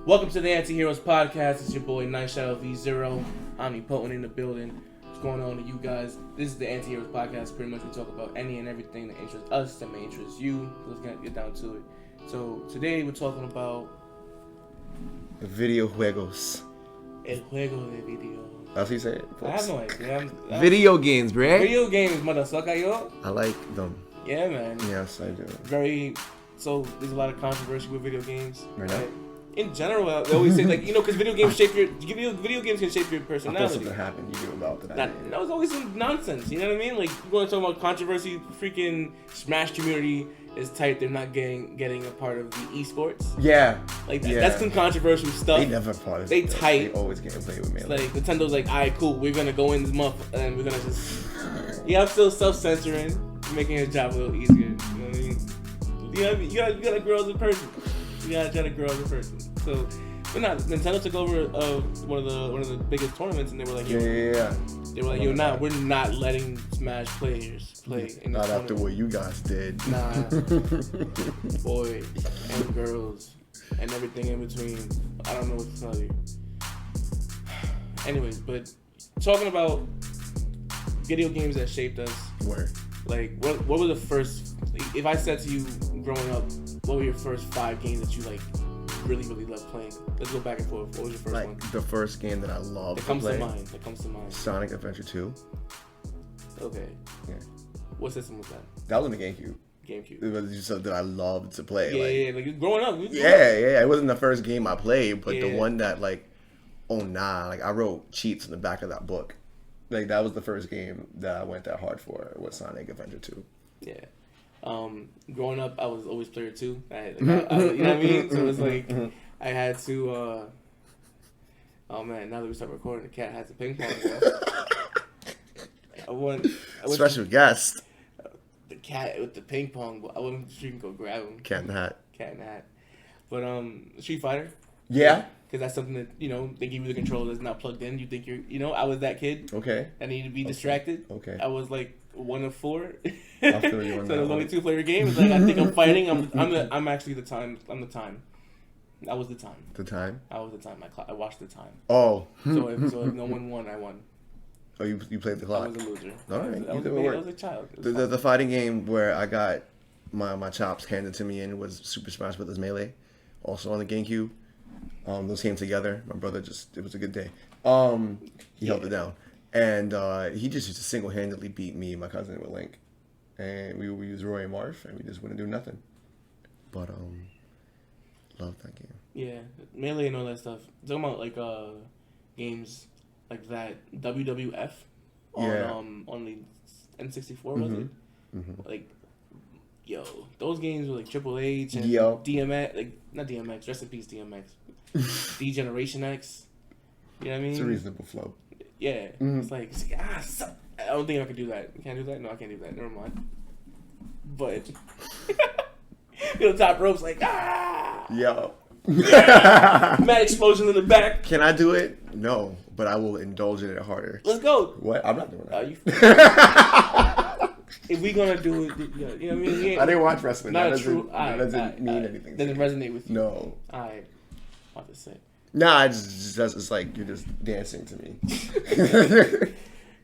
Welcome to the AntiHeroes Podcast. It's your boy Nightshadow V0, Omnipotent in the building. What's going on to you guys? This is the AntiHeroes Podcast. Pretty much we talk about any and everything that interests us, that may interest you. Let's get down to it. So today we're talking about video juegos. El juego de video. That's what you say? I have no idea. Video games, bruh. Video games, motherfucker, yo. I like them. Yeah, man. Yes, I do. So there's a lot of controversy with video games. Right now? In general, they always say, like, because video games shape video games can shape your personality. I thought something happened. You knew about that. That was always some nonsense. You know what I mean? Like, you want to talk about controversy? Freaking Smash community is tight. They're not getting a part of the esports. Yeah. That's some controversial stuff. They never part of it. They tight. They always get to play with me. Like Nintendo's like, alright, cool. We're gonna go in this month and we're gonna just. Yeah, I'm still self-censoring, making your job a little easier. You know what I mean? You gotta grow as a person. You gotta try to grow as a person. So, but not Nintendo took over one of the biggest tournaments, and they were like, yeah. They were like, we're not letting Smash players play. In not this after what you guys did. Nah, boys and girls and everything in between. I don't know what to tell you. Anyways, but talking about video games that shaped us. Where? Like, what were the first? If I said to you growing up, what were your first 5 games that you like really loved playing? Let's go back and forth. What was your first one? The first game that I loved that comes to mind. Sonic Adventure 2. Okay. Yeah. What system was that? That was on the GameCube. GameCube. It was just something that I loved to play. Yeah, like growing up. Yeah. It wasn't the first game I played, but the one that I wrote cheats in the back of that book. Like, that was the first game that I went that hard for, was Sonic Adventure 2. Yeah. Growing up, I was always player 2. You know what I mean? So it's like, I had to, oh man, now that we start recording, the cat has a ping pong ball. Special guest. The cat with the ping pong ball. I went to the street and go grab him. Cat in the Hat. But, Street Fighter. Yeah. Because that's something that, they give you the controller that's not plugged in. You think I was that kid. Okay. I needed to be distracted. Okay. I was like 1 of 4. I feel you on so that. it was only 2-player game. It's like, I think I'm fighting. I'm actually the time. I'm the time. I was the time. The time? I was the time. I watched the time. Oh. So if no one won, I won. Oh, you played the clock. I was a loser. All right. I was a child. The fighting game where I got my chops handed to me in was Super Smash Bros. Melee, also on the GameCube. Those came together. My brother it was a good day. He held it down. And he just used to single-handedly beat me and my cousin with Link. And we used Roy and Marth, and we just wouldn't do nothing. But, love that game. Yeah, Melee and all that stuff. Talking about, like, games like that, WWF on the N64, was it? Mm-hmm. Like, yo, those games were like Triple H and DMX, like, not DMX, rest in peace DMX. D-Generation X. You know what I mean? It's a reasonable flow. Yeah. It's like, I don't think I can do that. You can't do that? No, I can't do that. Never mind. But, top rope's like, Yo. Mad explosion in the back. Can I do it? No, but I will indulge in it harder. Let's go. What? I'm not doing that. If we gonna do it, you know what I mean? I didn't watch wrestling. Not that doesn't mean anything. Doesn't resonate with you. No. I want to say. Nah, it's like you're just dancing to me.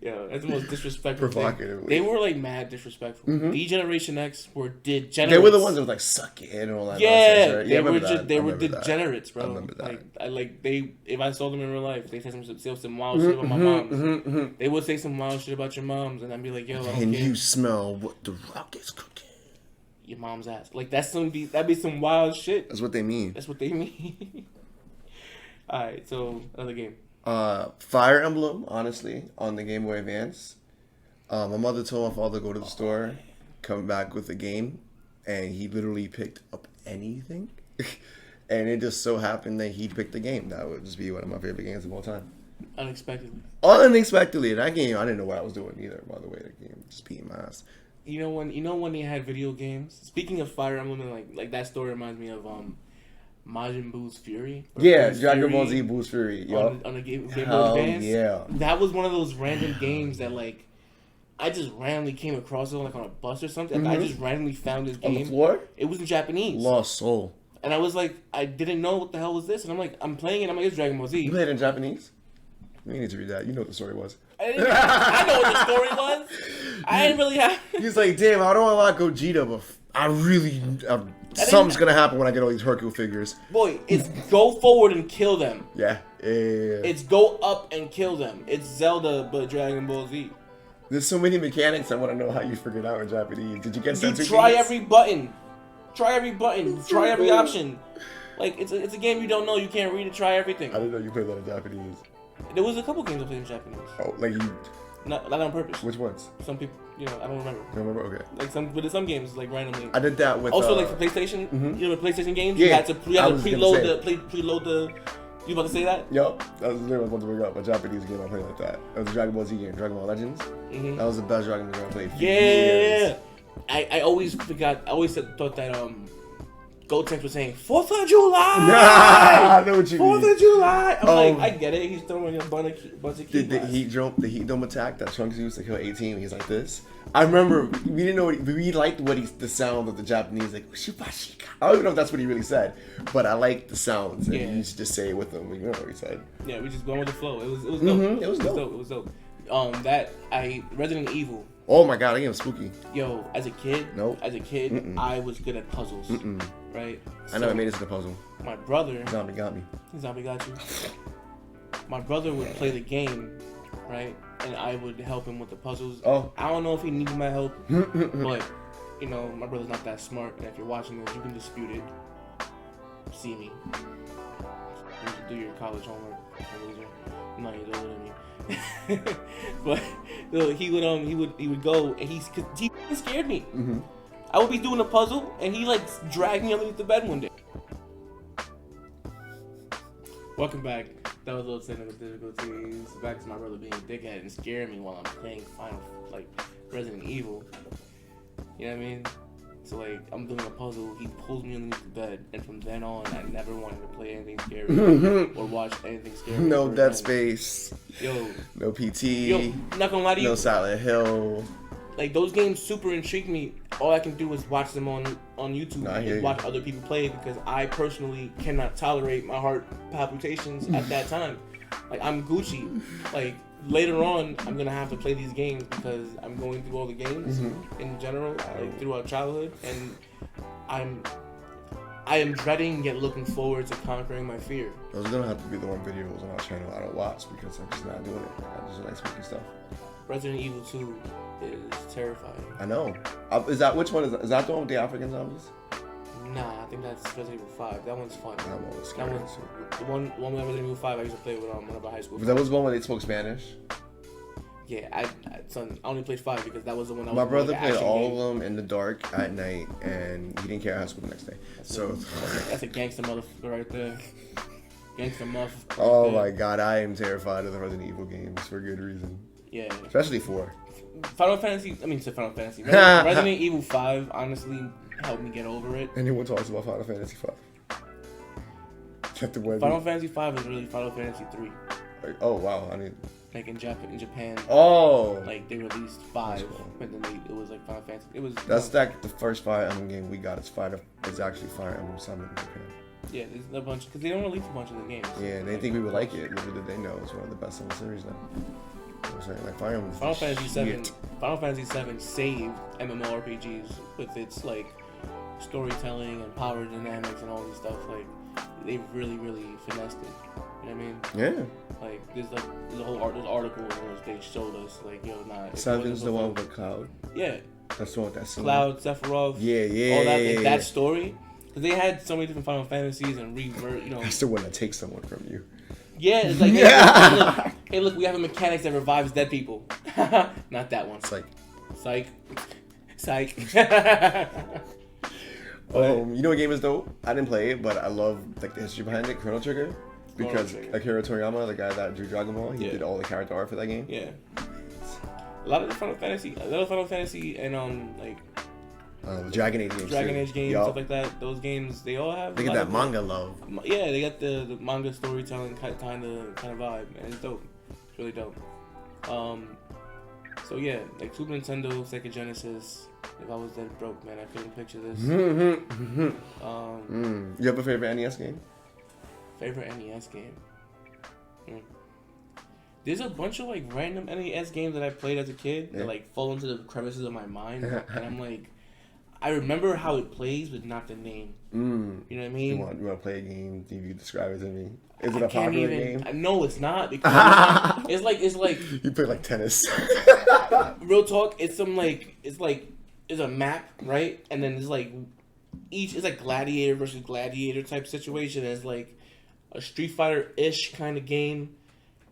Yo, that's the most disrespectful Provocatively. thing. They were like mad disrespectful. Mm-hmm. D-Generation X were degenerates. They were the ones that was like suck it and all that. Yeah, nonsense, right? they were degenerates, bro. I remember that. If I saw them in real life, they say some wild shit about my moms. Mm-hmm. They would say some wild shit about your moms, and I'd be like, yo, I don't Can care. you smell what the Rock is cooking? Your mom's ass. Like that'd be some wild shit. That's what they mean. That's what they mean. All right, so another game. Fire Emblem, honestly, on the Game Boy Advance. My mother told my father to go to the store, come back with a game, and he literally picked up anything. And it just so happened that he picked the game. That would just be one of my favorite games of all time. Unexpectedly. That game, I didn't know what I was doing either, by the way. The game just beating my ass. You know when they had video games? Speaking of Fire Emblem, and like that story reminds me of Majin Buu's Fury. Yeah, Dragon Ball Z Buu's Fury. On the Game Boy Advance. Yeah. That was one of those random games that like I just randomly came across it like on a bus or something. I just randomly found this game on the floor. It was in Japanese. Lost soul. And I was like, I didn't know what the hell was this, and I'm like, I'm playing it. I'm like, it's Dragon Ball Z. You played it in Japanese? You need to read that. You know what the story was. I know what the story was. I didn't really have. He's like, damn, I don't unlock Gogeta, but I really something's gonna happen when I get all these Hercule figures. Boy, it's go forward and kill them. Yeah. It's go up and kill them. It's Zelda, but Dragon Ball Z. There's so many mechanics. I want to know how you figured out in Japanese. Did you get You try every button. Try every button. Try every option. Like, it's a game you don't know. You can't read it. Try everything. I didn't know you played that in Japanese. There was a couple games I played in Japanese. Oh, like you... Not on purpose. Which ones? Some people, I don't remember. You don't remember? Okay. Like some games, like randomly. I did that with... Also, like for PlayStation, the PlayStation games, yeah, you had to preload the... You about to say that? Yup. That was the name I was about to bring up. A Japanese game I played like that. It was a Dragon Ball Z game, Dragon Ball Legends. That was the best Dragon Ball game I played. Yeah. I always forgot. I always thought that Gotenks was saying 4th of July. I know what you mean. 4th of July. I'm like, I get it. He's throwing a bunch of key the heat dome attack that Trunks used to kill 18. He's like this. I remember we didn't know we liked the sound of the Japanese like Shibashika. I don't even know if that's what he really said, but I liked the sounds and he used to just say it with them. You know what he said? Yeah, we just going with the flow. It was dope. It was dope. It was dope. Resident Evil. Oh my god, that game was spooky. Yo, as a kid, I was good at puzzles. Right? I never made it to the puzzle. My brother... Zombie got me. Zombie got you. My brother would play the game, right? And I would help him with the puzzles. Oh. I don't know if he needed my help, but, my brother's not that smart. And if you're watching this, you can dispute it. See me. You should do your college homework. No, you don't know me. But he would go, and he scared me. I would be doing a puzzle, and he dragged me underneath the bed one day. Welcome back. That was a little technical difficulties. Back to my brother being a dickhead and scaring me while I'm playing Resident Evil. You know what I mean? So I'm doing a puzzle, he pulls me underneath the bed, and from then on, I never wanted to play anything scary or watch anything scary. No Dead Space. Yo. No PT. Yo, I'm not gonna lie to you. No Silent Hill. Those games super intrigue me. All I can do is watch them on YouTube and watch other people play because I personally cannot tolerate my heart palpitations at that time. I'm Gucci. Later on, I'm gonna have to play these games because I'm going through all the games in general, throughout childhood, and I am dreading yet looking forward to conquering my fear. Those are gonna have to be the one videos on our channel I don't watch because I'm just not doing it. I just like spooky stuff. Resident Evil 2 is terrifying. I know. Which one is that? Is that the one with the African zombies? Nah, I think that's Resident Evil 5. That one's fun. That one was scary. The one with Resident Evil 5 I used to play with one of our high school friends. That was the one where they spoke Spanish? Yeah, I only played 5 because that was the one I was My brother played all game. of them in the dark at night, and he didn't care at school the next day. That's a gangster motherfucker right there. Gangster motherfucker. Oh my god, I am terrified of the Resident Evil games for good reason. Yeah. Especially 4. Final Fantasy. Resident Evil 5 honestly helped me get over it. Anyone talks about Final Fantasy 5? Final Fantasy 5 is really Final Fantasy 3. Oh wow, I mean. In Japan. Oh. They released 5, but then it was Final Fantasy. It was. That's the first Fire Emblem game we got. It's actually Fire Emblem Summon in Japan. Yeah, there's a bunch because they don't release a bunch of the games. Yeah, they think we would like it. Little did they know it's one of the best in the series now. Fire Emblem. Final Fantasy 7 saved MMORPGs with its storytelling and power dynamics and all this stuff. They really, really finessed it. You know what I mean? Yeah. There's a whole those articles in which they showed us 7's the one with Cloud. Yeah. That's the one with that scene. Cloud, Sephiroth. Yeah. All that that story. Because they had so many different Final Fantasies and That's the one that takes someone from you. Yeah, it's hey, look, we have a mechanics that revives dead people. Not that one. Psych. You know what game is dope? I didn't play it, but I love the history behind it, Chrono Trigger. Because Akira Toriyama, the guy that drew Dragon Ball, he did all the character art for that game. Yeah. A lot of Final Fantasy and the Dragon Age games. Stuff like that. Those games, they all have. They get that manga love. Yeah, they got the manga storytelling kind of vibe, and it's dope. It's really dope. So yeah, like Super Nintendo, Sega Genesis. If I was dead broke, man, I couldn't picture this. You have a favorite NES game? Favorite NES game? There's a bunch of like random NES games that I played as a kid that like fall into the crevices of my mind, and I'm like, I remember how it plays, but not the name. You know what I mean? You want to play a game? Do you describe it to me? Is it a popular game? No, it's not, because it's like you play like tennis. Real talk. It's a map, right? And then it's like it's like gladiator versus gladiator type situation. It's like a Street Fighter-ish kind of game,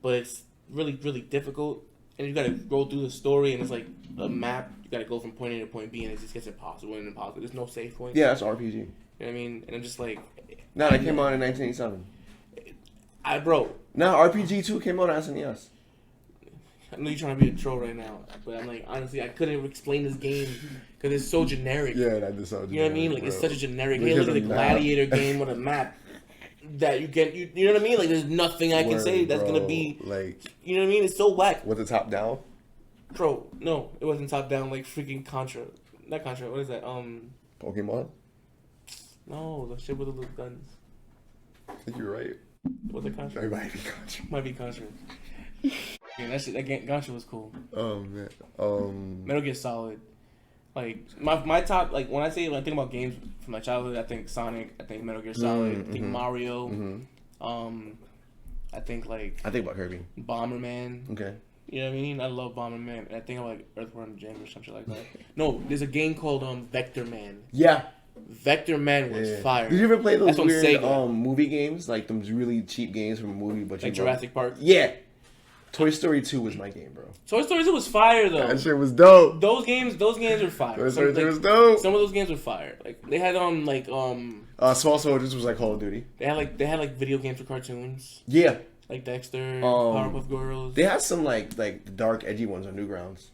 but it's really, really difficult. And you gotta go through the story, and it's like a map. You gotta go from point A to point B, and it just gets impossible and impossible. There's no save point. Yeah, it's RPG. You know what I mean? And I'm just like... No, that came out in 1987. No, RPG 2 came out on SNES. I know you're trying to be a troll right now, but I'm like, honestly, I couldn't explain this game because it's so generic. Yeah, that is so generic. You know what I mean? Like, bro. It's such a generic... Hey, look at the gladiator game with a map. That you get, you know what I mean? Like, there's nothing I can say that's gonna be like, you know what I mean? It's so whack. Was it top down? Bro, no, it wasn't top down. Like freaking Contra, not Contra. What is that? Pokemon. No, the shit with the little guns. I think you're right. Was it Contra? It might be Contra. Might be Contra. Yeah, that game, Contra was cool. Oh man. Metal Gear Solid. Like my top, like when I think about games from my childhood, I think Sonic, I think Metal Gear Solid, I think Mario, I think about Kirby, Bomberman. Okay. You know what I mean? I love Bomberman, and I think I like Earthworm Jim or something like that. No, there's a game called Vector Man. Yeah. Vector Man was fire. Did you ever play those weird movie games, like those really cheap games from a movie, but like Jurassic Park? Yeah. Toy Story 2 was my game, bro. Toy Story 2 was fire though. That shit was dope. Those games were fire. Toy Story 2 was dope. Some of those games were fire. Like they had Small Soldiers was like Call of Duty. They had video games for cartoons. Yeah. Like Dexter, Powerpuff Girls. They had some like dark, edgy ones on Newgrounds.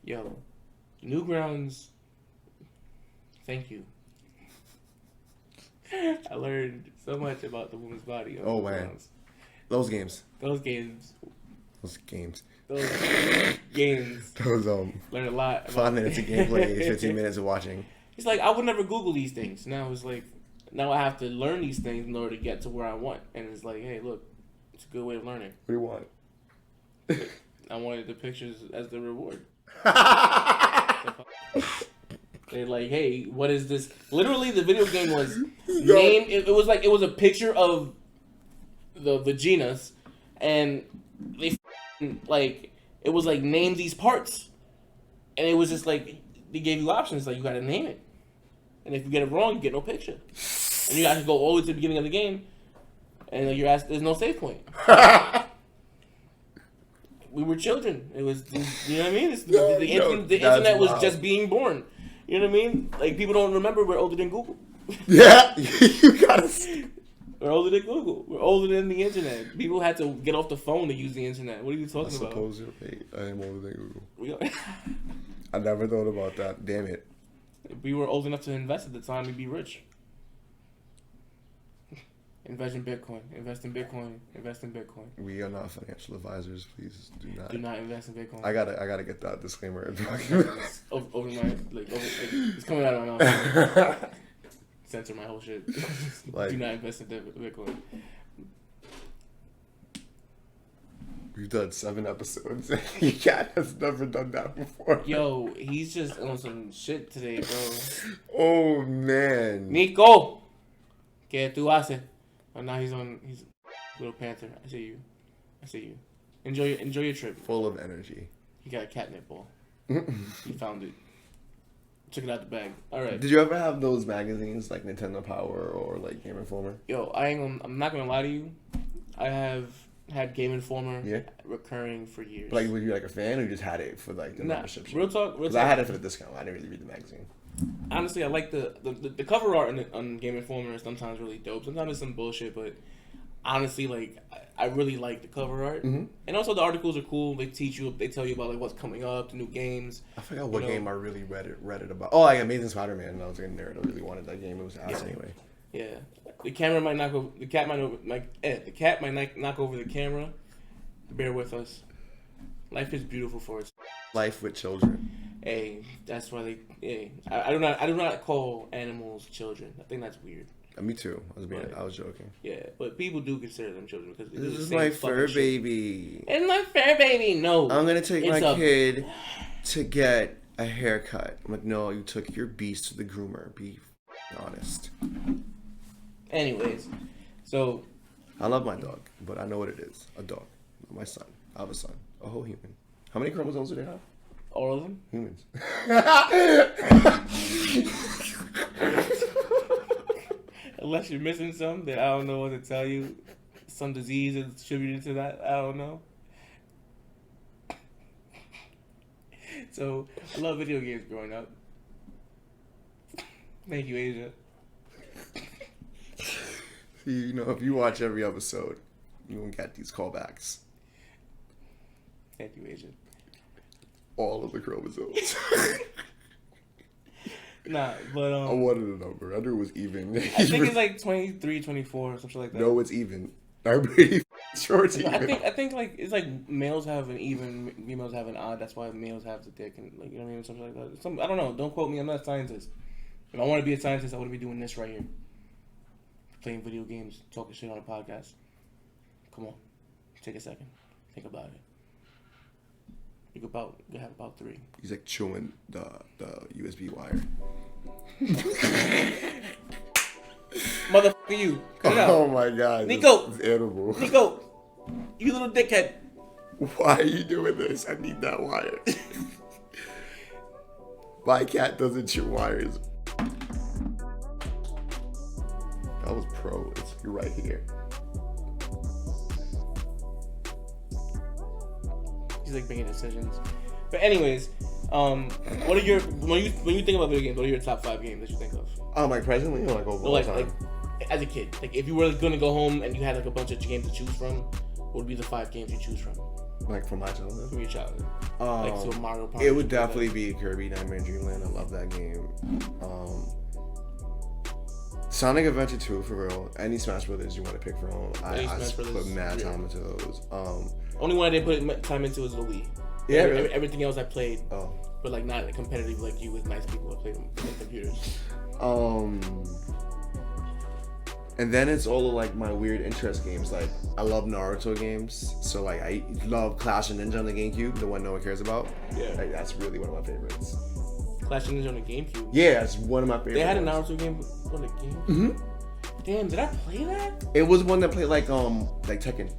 Yo, Newgrounds. Thank you. I learned so much about the woman's body. Oh man, those games. Those games. Those games. Learned a lot. 5 minutes of gameplay, 15 minutes of watching. It's like I would never Google these things. Now it's like now I have to learn these things in order to get to where I want. And it's like, hey, look, it's a good way of learning. What do you want? I wanted the pictures as the reward. They're like, hey, what is this? Literally, the video game was named. It was a picture of the vaginas, and they it was like name these parts, and it was just like they gave you options. Like you got to name it, and if you get it wrong, you get no picture, and you got to go all the way to the beginning of the game, and like, you're asked, there's no save point. We were children. It was, you know what I mean? The internet was just being born. You know what I mean? Like, people don't remember we're older than Google. Yeah, you gotta. We're older than Google. We're older than the internet. People had to get off the phone to use the internet. What are you talking about? I suppose you're right. I am older than Google. I never thought about that. Damn it. If we were old enough to invest at the time, we'd be rich. Invest in Bitcoin. Invest in Bitcoin. Invest in Bitcoin. We are not financial advisors. Please do not. Do not invest in Bitcoin. I gotta get that disclaimer. over my it's coming out of my mouth. Censor my whole shit. Do not invest in Bitcoin. We've done 7 episodes. Your cat has never done that before. Yo, he's just on some shit today, bro. Oh man. Nico, ¿qué tú haces? Oh, now he's Little Panther. I see you. Enjoy your trip. Full of energy. He got a catnip ball. He found it. Took it out the bag. All right. Did you ever have those magazines like Nintendo Power or like Game Informer? Yo, I'm not gonna lie to you. I have had Game Informer recurring for years. But, like, were you like a fan, or you just had it for like the membership? Real talk. I had it for the discount. I didn't really read the magazine. Honestly, I like the cover art on Game Informer is sometimes really dope. Sometimes it's some bullshit, but honestly, like I really like the cover art, and also the articles are cool. They tell you about like what's coming up, the new games. I forgot what game I really read it about. Oh, like Amazing Spider-Man. I was in there. I really wanted that game. It was ass anyway. Yeah, the camera might knock over. The cat might knock over the camera. Bear with us. Life is beautiful for us. life with children. Hey, that's why they. Hey, I do not call animals children. I think that's weird. Me too. I was joking. Yeah, but people do consider them children because this is my fur baby. And my fur baby. No, I'm gonna take my kid to get a haircut. I'm like, no, you took your beast to the groomer. Be honest. Anyways, so I love my dog, but I know what it is. A dog. My son. I have a son. A whole human. How many chromosomes do they have? All of them? Humans. Unless you're missing some that I don't know what to tell you. Some disease is attributed to that. I don't know. So, I love video games growing up. Thank you, Asia. See, you know, if you watch every episode, you won't get these callbacks. Thank you, Asia. All of the chromosomes. Nah, but I wanted a number. I knew it was even. I think it's like 23, 24, something like that. No, it's even. I'm pretty sure it's even. I think like it's like males have an even, females have an odd. That's why males have the dick and like, you know what I mean, something like that. I don't know. Don't quote me. I'm not a scientist. If I want to be a scientist, I wouldn't be doing this right here. Playing video games, talking shit on a podcast. Come on, take a second, think about it. You have about 3. He's like chewing the USB wire. Motherfucker, you. Cut it out. Oh my god. Nico. It's edible. Nico, you little dickhead. Why are you doing this? I need that wire. My cat doesn't chew wires. That was pro. It's right here. He's like making decisions. But anyways, what are your when you think about video games? What are your top 5 games that you think of? Like presently, or like overall time? Like as a kid, like if you were gonna go home and you had like a bunch of games to choose from, what would be the 5 games you choose from? Like from my childhood? From your childhood. Like so Mario Party. It would definitely be Kirby Nightmare Dreamland. I love that game. Sonic Adventure 2 for real. Any Smash Brothers you want to pick from. I put mad time into those. Only one I didn't put time into was the Wii. Yeah, really? Everything else I played. Oh. But like not competitive like you with nice people. I played them on computers. And then it's all of like my weird interest games. Like I love Naruto games. So like I love Clash of Ninja on the GameCube, the one no one cares about. Yeah. Like that's really one of my favorites. Clash of Ninja on the GameCube? Yeah, it's one of my favorites. They had a Naruto game on the GameCube? Mm-hmm. Damn, did I play that? It was one that played like Tekken.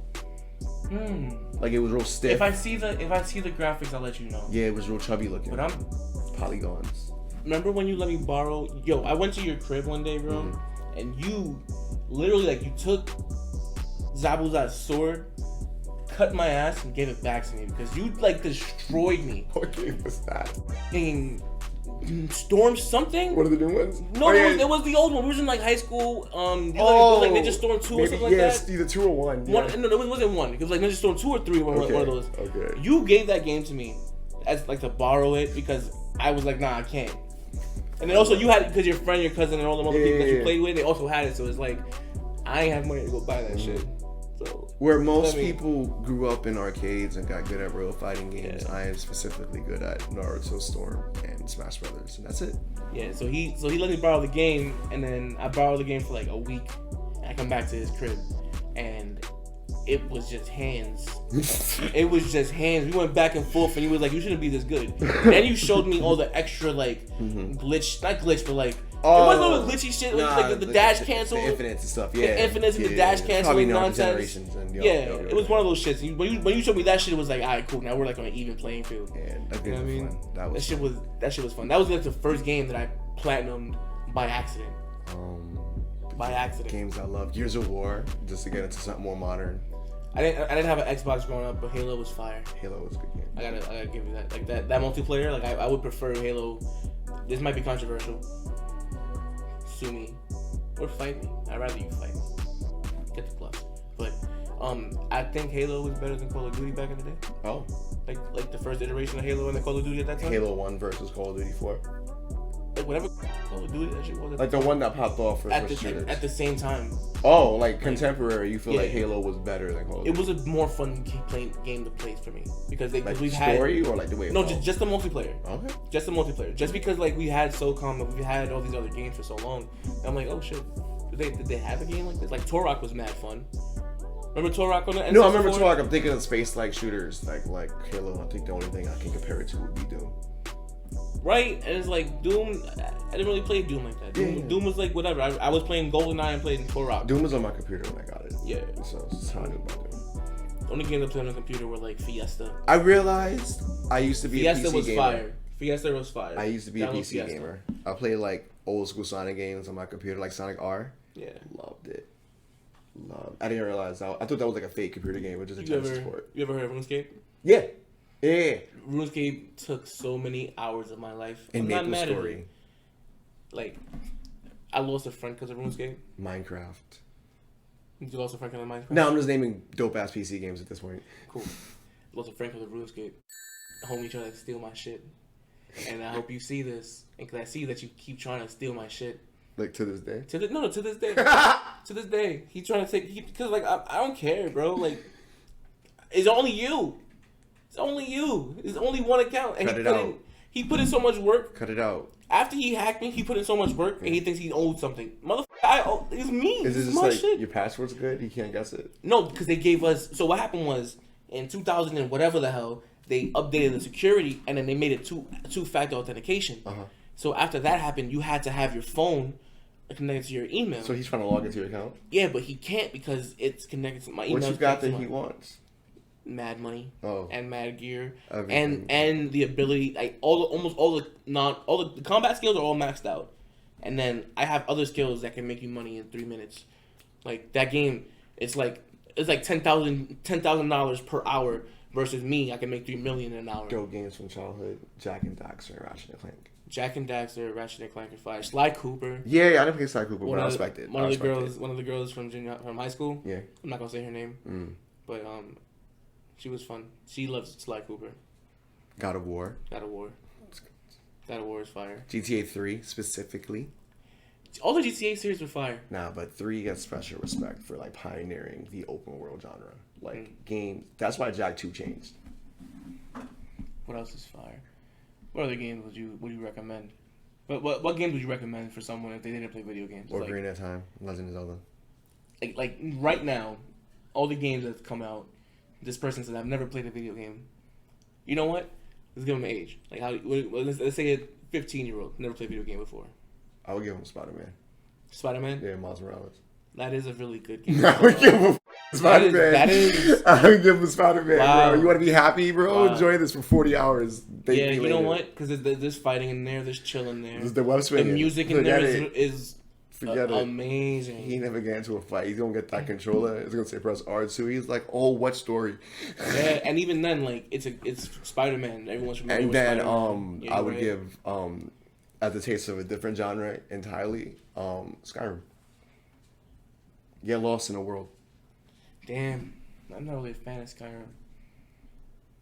Like it was real stiff. If I see the graphics, I'll let you know. Yeah, it was real chubby looking. But polygons. Remember when you let me borrow? Yo, I went to your crib one day, bro, and you literally like you took Zabuza's sword, cut my ass, and gave it back to me because you like destroyed me. What game was that? Storm something? One of the new ones? No, it was the old one. We was in like high school. It was like Ninja Storm 2 or something like that. Yes, either 2 or 1. Yeah. No, it wasn't 1. It was like Ninja Storm 2 or 3, one of those. Okay. You gave that game to me as like to borrow it because I was like, nah, I can't. And then also you had it because your friend, your cousin, and all the other people that you played with, they also had it. So it's like, I ain't have money to go buy that shit. So where most people grew up in arcades and got good at real fighting games, I am specifically good at Naruto, Storm, and Smash Brothers, and that's it. Yeah, so he let me borrow the game, and then I borrowed the game for like a week, and I come back to his crib, and it was just hands. It was just hands. We went back and forth, and he was like, "You shouldn't be this good." Then you showed me all the extra like glitch, not glitch, but like. It wasn't all the glitchy shit, like the dash cancel. The infinites and stuff, yeah. The infinites and the dash canceling nonsense. It was one of those shits. When you showed me that shit, it was like, alright, cool, now we're like on an even playing field. Yeah, that game was fun. That shit was fun. That was like the first game that I platinumed by accident. Games I love. Gears of War, just to get into something more modern. I didn't have an Xbox growing up, but Halo was fire. Halo was a good game. I gotta give you that. Like that multiplayer, like I would prefer Halo. This might be controversial. Sue me or fight me. I'd rather you fight me. Get the plus. But I think Halo was better than Call of Duty back in the day. Oh. Like the first iteration of Halo and the Call of Duty at that time? Halo 1 versus Call of Duty 4. like whatever Call of Duty that shit was. Like the one that popped off for at the same time. Oh, like contemporary. You feel like Halo was better than Call of Duty? It was a more fun game to play for me because like we've story had or like the way. No, just the multiplayer. Okay. Just the multiplayer. Just because like we had SOCOM, we had all these other games for so long. I'm like, oh shit, did they have a game like this? Like Turok was mad fun. Remember Turok on the N64? No, I remember Turok. I'm thinking of space-like shooters, like Halo. I think the only thing I can compare it to would be Doom. Right, and it's like Doom. I didn't really play Doom like that. Doom was like whatever. I was playing GoldenEye and playing Turok. Doom was on my computer when I got it. Yeah. So that's how I knew about Doom. The only games I played on the computer were like Fiesta. I realized I used to be a PC gamer. Fiesta was fire. Fiesta was fire. I used to be a PC gamer. I played like old school Sonic games on my computer, like Sonic R. Yeah. Loved it. I didn't realize. I thought that was like a fake computer game, which is a Genesis port. You ever heard of RuneScape? Yeah. Yeah. RuneScape took so many hours of my life. And Maple Story. Like, I lost a friend because of RuneScape. Minecraft. You lost a friend because of Minecraft? No, I'm just naming dope ass PC games at this point. Cool. Lost a friend because of RuneScape. Homie tried to steal my shit. And I hope you see this. And because I see that you keep trying to steal my shit. Like to this day? To this day. To this day. He's trying to take... Because, like, I don't care, bro. Like, it's only you. It's only you. It's only one account. And Cut it out. He put in so much work. Cut it out. After he hacked me, he put in so much work, and he thinks he owed something. Motherfucker, it's me. Is it just like shit. Your password's good? You can't guess it? No, because they gave us... So what happened was, in 2000 and whatever the hell, they updated the security, and then they made it two-factor authentication. Uh-huh. So after that happened, you had to have your phone connected to your email. So he's trying to log into your account? Yeah, but he can't because it's connected to my email. What you got that he wants? Mad money. Oh. And mad gear. Everything. And the ability, like almost all the combat skills are all maxed out. And then I have other skills that can make you money in 3 minutes. Like that game, it's like $10,000 per hour versus me. I can make $3 million in an hour. Dope games from childhood: Jak and Daxter, Ratchet and Clank. Jak and Daxter, Ratchet and Clank, and Fire. Sly Cooper. Yeah, I didn't play Sly Cooper, but I respect it. One of the girls from high school. Yeah. I'm not gonna say her name. But she was fun. She loves Sly Cooper. God of War. God of War is fire. GTA 3 specifically. All the GTA series were fire. Nah, but 3 gets special respect for like pioneering the open world genre. Like games. That's why Jak 2 changed. What else is fire? What other games would you recommend? What games would you recommend for someone if they didn't play video games? Or Green at Time, Legend of Zelda. Like right now, all the games that's come out, this person says I've never played a video game. You know what? Let's give them an age. Like let's say a 15-year-old never played a video game before. I would give him Spider-Man. Spider-Man? Yeah, Miles Morales. That is a really good game. I would give him Spider-Man. That is. I would give him Spider-Man, wow. bro. You want to be happy, bro? Wow. Enjoy this for 40 hours. Yeah, you know what? Because there's fighting in there, there's chilling there. There's the web swinging. The music in there is amazing. He never get into a fight. He's gonna get that controller. It's gonna say press R2. He's like, oh, what story? Yeah, and even then, like it's Spider-Man. Everyone's familiar with Spider-Man. And then I would give as a taste of a different genre entirely, Skyrim. Get lost in the world. Damn, I'm not really a fan of Skyrim.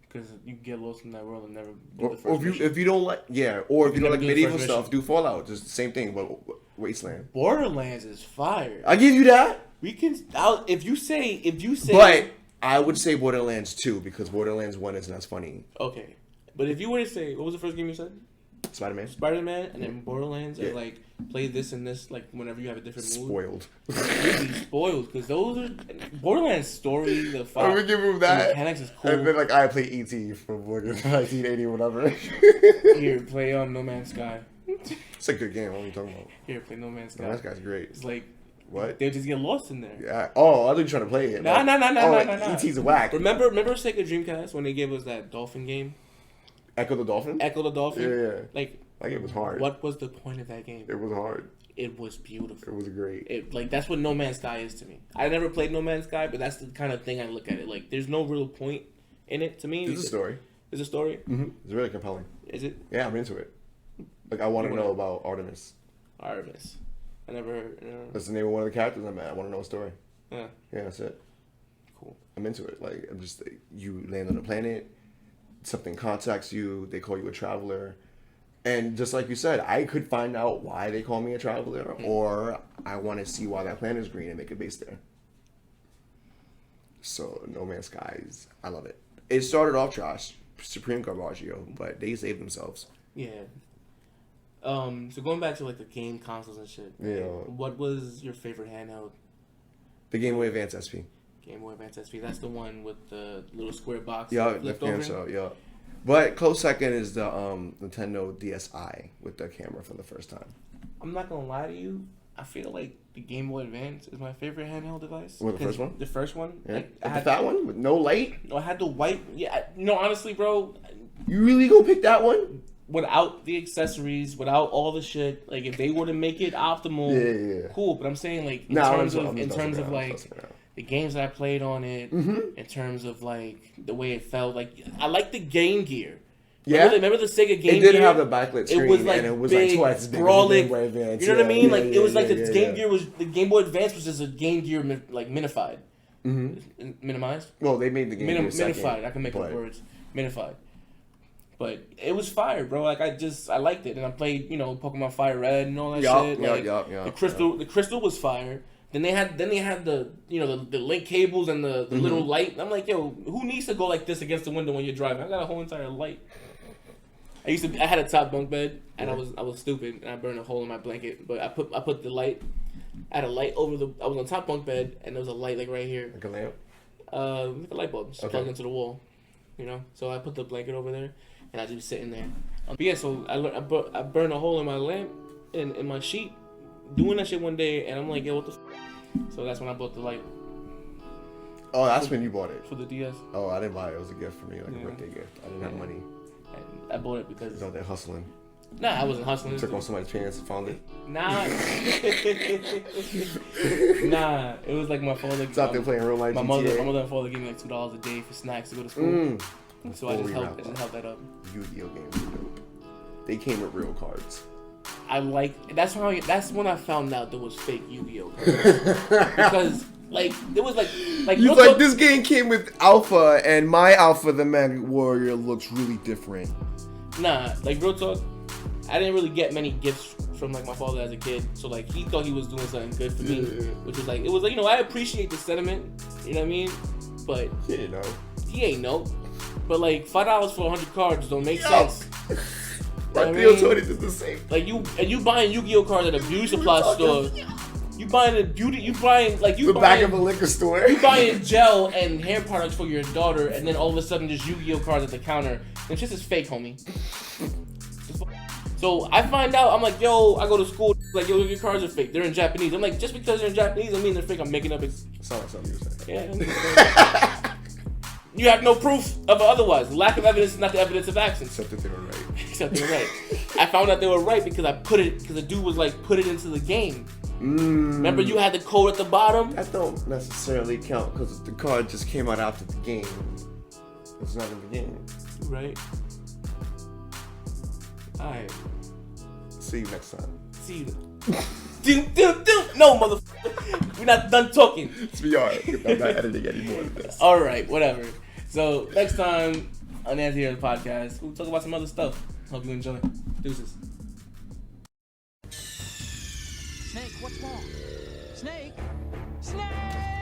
Because you get lost in that world and never do the first mission. If you don't like medieval stuff, do Fallout. Just the same thing, but Wasteland. Borderlands is fire. I give you that. We can. If you say. But I would say Borderlands 2 because Borderlands 1 isn't as funny. Okay, but if you were to say, what was the first game you said? Spider-Man, and then Borderlands, and like play this and this, like whenever you have a different mood. Spoiled. You'd be spoiled because those are Borderlands story. The fight, I'm gonna give him that. The mechanics is cool. And then like I play E.T. from 1980 or whatever. Here, play No Man's Sky. It's a good game. What are you talking about? Here, play No Man's Sky. No Man's Sky's great. It's like what? They just get lost in there. Yeah. Oh, I thought you were trying to play it. No. E.T.'s whack. Remember Sega Dreamcast when they gave us that dolphin game? Echo the Dolphin. Yeah. Like. That game was hard. What was the point of that game? It was hard. It was beautiful. It was great. That's what No Man's Sky is to me. I never played No Man's Sky, but that's the kind of thing I look at it. Like, there's no real point in it to me. There's a story. There's a story? Mm-hmm. It's really compelling. Is it? Yeah, I'm into it. Like, I want to know about Artemis. Artemis. I never heard. That's the name of one of the characters I'm at. I want to know a story. Yeah. Yeah, that's it. Cool. I'm into it. Like, I'm just, you land on a planet, something contacts you, they call you a traveler. And just like you said, I could find out why they call me a traveler, or I want to see why that planet is green and make a base there. So, No Man's Skies, I love it. It started off trash, Supreme Garbaggio, but they saved themselves. Yeah. So going back to like the game consoles and shit. Yeah. What was your favorite handheld? The Game Boy Advance SP. Game Boy Advance SP. That's the one with the little square box. Yeah, left hand so, yeah. But close second is the Nintendo DSi with the camera for the first time. I'm not gonna lie to you. I feel like the Game Boy Advance is my favorite handheld device. What, the first one? The first one. Yeah. Like, I had that one with no light? No, I had the white. Yeah, no, honestly, bro. You really gonna pick that one? Without the accessories, without all the shit, like if they were to make it optimal, cool. But I'm saying like in terms of like the games that I played on it, in terms of like the way it felt, like I like the Game Gear. Remember the Sega Game Gear? It did have the backlit screen, it was like and it was big, like twice as big brolic, as the Game Boy Advance. You know what I mean? Like it was like the Game Gear was the Game Boy Advance was just a Game Gear like minified, minimized. Well, they made the Game Gear minified. I can make up words. Minified. But it was fire, bro. Like I liked it, and I played, Pokemon Fire Red and all that shit. Like the crystal was fire. Then they had the the link cables and the little light. I'm like, yo, who needs to go like this against the window when you're driving? I got a whole entire light. I had a top bunk bed, and I was stupid, and I burned a hole in my blanket. But I put the light. I had a light I was on top bunk bed, and there was a light like right here. Like a lamp. Like a light bulb, just plugged into the wall. So I put the blanket over there. And I just be sitting there. But yeah, so I burned a hole in my lamp, in my sheet, doing that shit one day, and I'm like, yo, what the So that's when I bought the light. Oh, that's when you bought it? For the DS. Oh, I didn't buy it. It was a gift for me, like a birthday gift. I didn't have money. And I bought it because... You was out there hustling. Nah, I wasn't hustling. You took on somebody's pants and found it? Nah. Nah, it was like my father... It's out there playing real life My GTA. mother and father gave me like $2 a day for snacks to go to school. So I just helped that up. Yu-Gi-Oh games were dope. They came with real cards. That's when I found out there was fake Yu-Gi-Oh cards. Because there was like you like this game came with Alpha, and my Alpha the Magic Warrior looks really different. Nah, like real talk, I didn't really get many gifts from like my father as a kid. So like he thought he was doing something good for me, which was like I appreciate the sentiment. You know what I mean? But he ain't know. But like $5 for 100 cards don't make sense. My Theo Tony did the same. Like you buying Yu-Gi-Oh cards at a beauty supply store. You buying the back of a liquor store. You buying gel and hair products for your daughter, and then all of a sudden just Yu-Gi-Oh cards at the counter. And shit is fake, homie. So I find out, I'm like, yo, I go to school, like, yo, your cards are fake. They're in Japanese. I'm like, just because they're in Japanese, I mean they're fake. I'm making up. Sound like something you were saying. Yeah. You have no proof of otherwise. Lack of evidence is not the evidence of actions. Except that they were right. Except they were right. I found out they were right because the dude was like, put it into the game. Remember you had the code at the bottom? That don't necessarily count because the card just came out after the game. It's not in the game. Right. Alright. See you next time. See you. No, motherfucker. We're not done talking. It's VR. I'm not editing any more of this. Alright, whatever. So, next time on AntiHeroes Podcast, we'll talk about some other stuff. Hope you enjoy. Deuces. Snake, what's wrong? Snake? Snake!